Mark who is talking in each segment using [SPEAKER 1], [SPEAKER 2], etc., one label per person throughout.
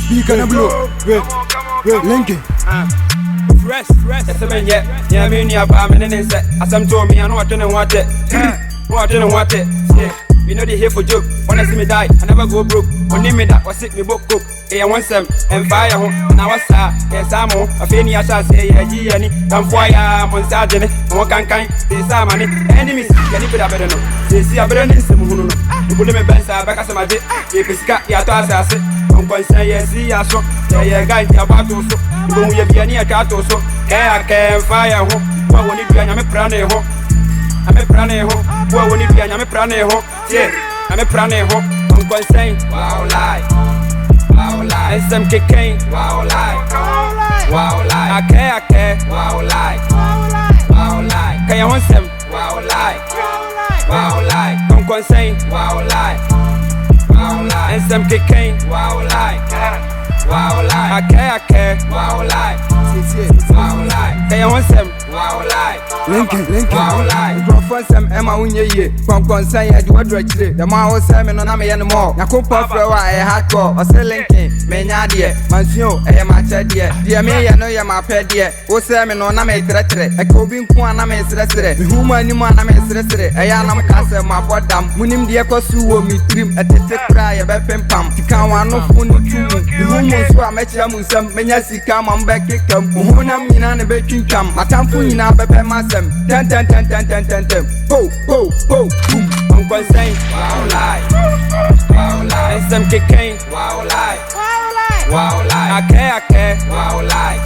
[SPEAKER 1] Speak and blow. Linky.
[SPEAKER 2] Rest. That's a man yet. Yeah, I mean, you're a set. As I'm told me, I know what I want it. What I want it. Yeah. You know they here for joke. When I see me die, I never go broke. When they made that was sick me book cook. Hey, I want some and fire home. Now what's that? Yes, I'm on. I feel I shall say, yeah, Gianni. Come for ya, Monsardine. No can kind. There's some money. Enemies, can you put a better no? They see a better than some who know. You put them in beds, I back as my dick. If it's got your toss, I say. I'm going to say, yes, see, I saw. Yeah, guys, you're about to so. You won't be any cat or so. I can fire home. What will it be? I'm a prane home. I'm a prane home. What will it be? I'm a prane home. Yeah, I'm a prane home. I'm going to say, wow, lie. Wow, lie. SM kicking. Wow, lie. Wow, lie. I care. Wow, lie. Wow, lie. Can you want some? Wow, lie. Wow, lie. I'm going to say, wow, lie. Wow, lie. SM kicking. Wow, lie. Wow, lie. I care. Wow, lie. Wow, lie. Can you want some? Wow, lie.
[SPEAKER 1] Linky.
[SPEAKER 2] Wow, lie.
[SPEAKER 3] Microphone some Emma Winnie, concern you what today. The man was Simon on me anymore. Nakupa for a hardcore or selling Menya dear, Monsieur, a match dear. Dear me, I know you're my pet dear. O Simon on a mate, a cobin Kwana Mace Restaurant. Whom I knew man, I made Restaurant. I am a castle, my bottom. Munim dear Cosu, me trim at the cry about Pem Pam. To come one of one or two. The woman who I met Yamusam, Menyasi come on back, come. Munam in a baking come. I can't put in a pepper masam. 10. Po, boom.
[SPEAKER 2] I'm going to say, wow, lie. Wow, lie. SM kicking. Wow, lie. Wow, lie. I care. Wow, lie.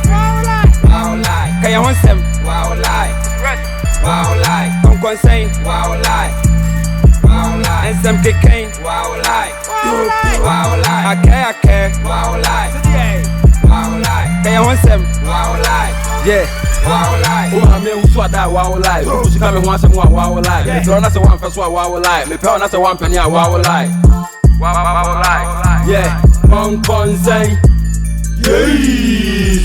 [SPEAKER 2] Wow, lie. Can you want some? Wow, lie. Wow, lie. I'm going to say, wow, lie. Wow, lie. SM kicking. Wow, lie. Wow, lie. I care. Wow, lie. Wow, lie. Can you want some? Wow, lie.
[SPEAKER 3] Yeah.
[SPEAKER 2] Wow, lie.
[SPEAKER 4] Oh, I'm here with that wow lie. Who's coming once and one wow lie. Me throw that's a one first one wow lie. Me pound that's a one penny wow lie.
[SPEAKER 2] Wow, lie.
[SPEAKER 4] Yeah, one say.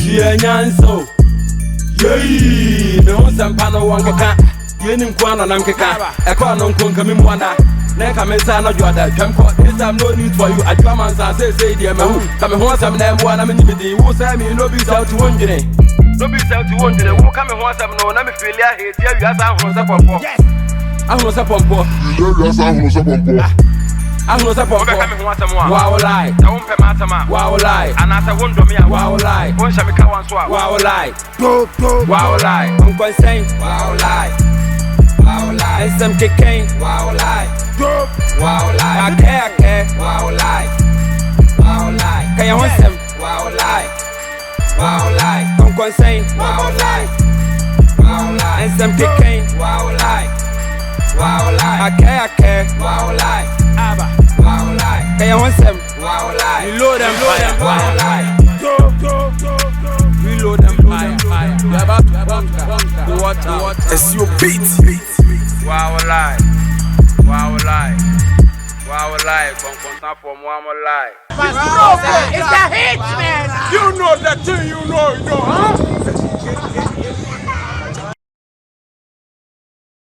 [SPEAKER 4] Yeah, nyanso. Yeah, me want some pano one kaka. Yenim kwana nam kaka. E kwa non kon kami mwana. Neka me sa no joda. Twemko, this time no need for you. I come and say dear me who. Come home some name one am ni be who say me no be out to one jine. No be out to one jine. Who come home some no na me feel ya here. Dear you as I home say pompo. Yes. I home say pompo.
[SPEAKER 5] You as I home say pompo.
[SPEAKER 4] I home say pompo.
[SPEAKER 2] Come home some one.
[SPEAKER 4] Wow lie.
[SPEAKER 2] Na won pe matama.
[SPEAKER 4] Wow lie.
[SPEAKER 2] And as I won do me a
[SPEAKER 4] wow lie.
[SPEAKER 2] Won sha me ka wan so a.
[SPEAKER 4] Wow lie.
[SPEAKER 1] Go.
[SPEAKER 2] Wow lie. I'm going to say, wow lie. Wow lie. SM kicking. Wow lie. Wow lie. I care. Wow lie. Wow lie. Can you want some? Wow lie. Wow lie. I'm going to say, wow lie. Wow lie. SM kicking. Wow lie. Wow lie. I care. Wow lie. Wow lie. Can you want some? Wow lie.
[SPEAKER 4] Reload them fire.
[SPEAKER 2] Wow lie.
[SPEAKER 1] Go.
[SPEAKER 4] Reload them fire. We're about to water.
[SPEAKER 1] It's your beat.
[SPEAKER 2] Wow lie. Wow lie. Wow lie. Come from one more lie.
[SPEAKER 6] It's the hits, man.
[SPEAKER 5] You know that thing, you know, huh?